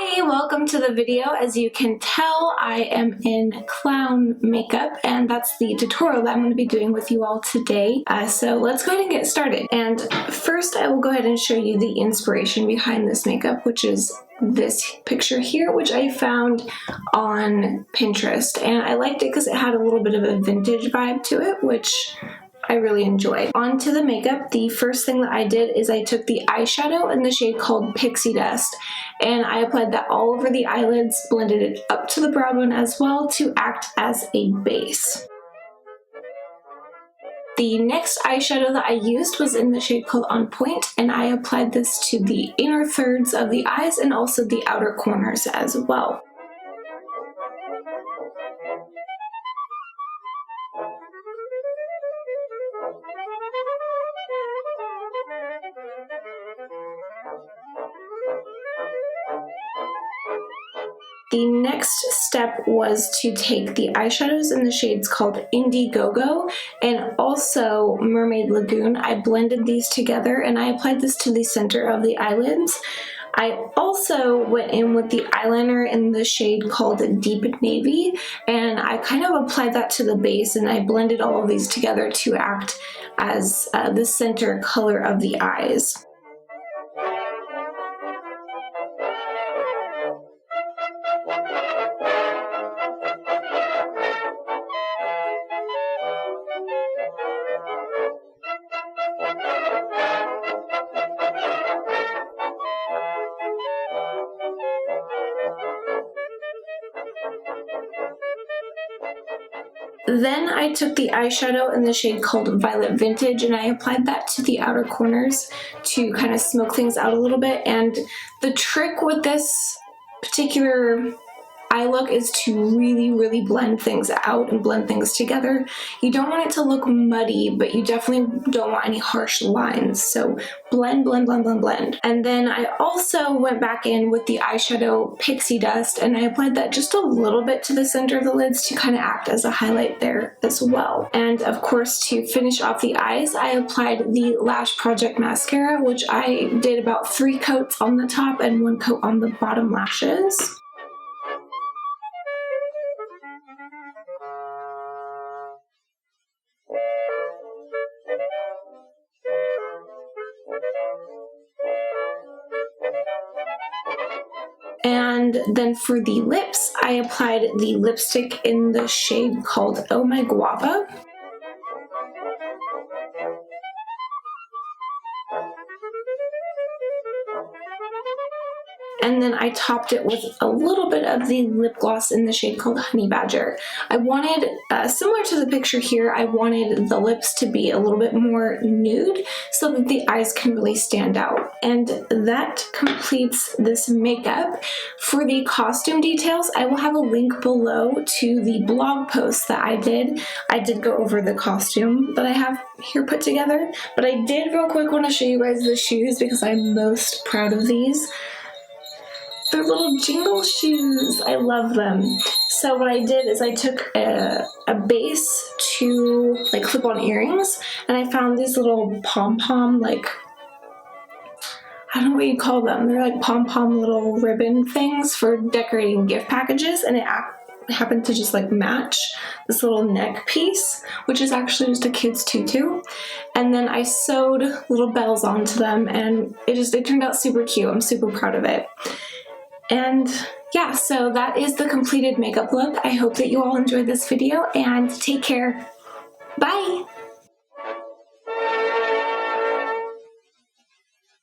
Hi, welcome to the video. As you can tell, I am in clown makeup, and that's the tutorial that I'm going to be doing with you all today. So let's go ahead and get started. And first I will go ahead and show you the inspiration behind this makeup, which is this picture here, which I found on Pinterest. And I liked it because it had a little bit of a vintage vibe to it, which I really enjoyed. On to the makeup. The first thing that I did is I took the eyeshadow in the shade called Pixie Dust, and I applied that all over the eyelids, blended it up to the brow bone as well to act as a base. The next eyeshadow that I used was in the shade called On Pointe, and I applied this to the inner thirds of the eyes and also the outer corners as well. The next step was to take the eyeshadows in the shades called Indi-Go-Go and also Mermaid Lagoon. I blended these together and I applied this to the center of the eyelids. I also went in with the eyeliner in the shade called Deep Navy, and I kind of applied that to the base, and I blended all of these together to act as the center color of the eyes. Then I took the eyeshadow in the shade called Violet Vintage and I applied that to the outer corners to kind of smoke things out a little bit. And the trick with this particular eye look is to really blend things out and blend things together. You don't want it to look muddy, but you definitely don't want any harsh lines. So blend. And then I also went back in with the eyeshadow Pixie Dust and I applied that just a little bit to the center of the lids to kind of act as a highlight there as well. And of course, to finish off the eyes, I applied the Lash Project mascara, which I did about 3 coats on the top and 1 coat on the bottom lashes. And then for the lips, I applied the lipstick in the shade called My Guava. And then I topped it with a little bit of the lip gloss in the shade called Honey Badger. I wanted, similar to the picture here, I wanted the lips to be a little bit more nude so that the eyes can really stand out. And that completes this makeup. For the costume details, I will have a link below to the blog post that I did. I did go over the costume that I have here put together, but I did real quick want to show you guys the shoes because I'm most proud of these. They're little jingle shoes. I love them. So what I did is I took a base to like clip-on earrings, and I found these little pom-pom, like, I don't know what you call them. They're like pom-pom little ribbon things for decorating gift packages, and it happened to just like match this little neck piece, which is actually just a kid's tutu. And then I sewed little bells onto them, and it turned out super cute. I'm super proud of it. And yeah, so that is the completed makeup look. I hope that you all enjoyed this video and take care. Bye!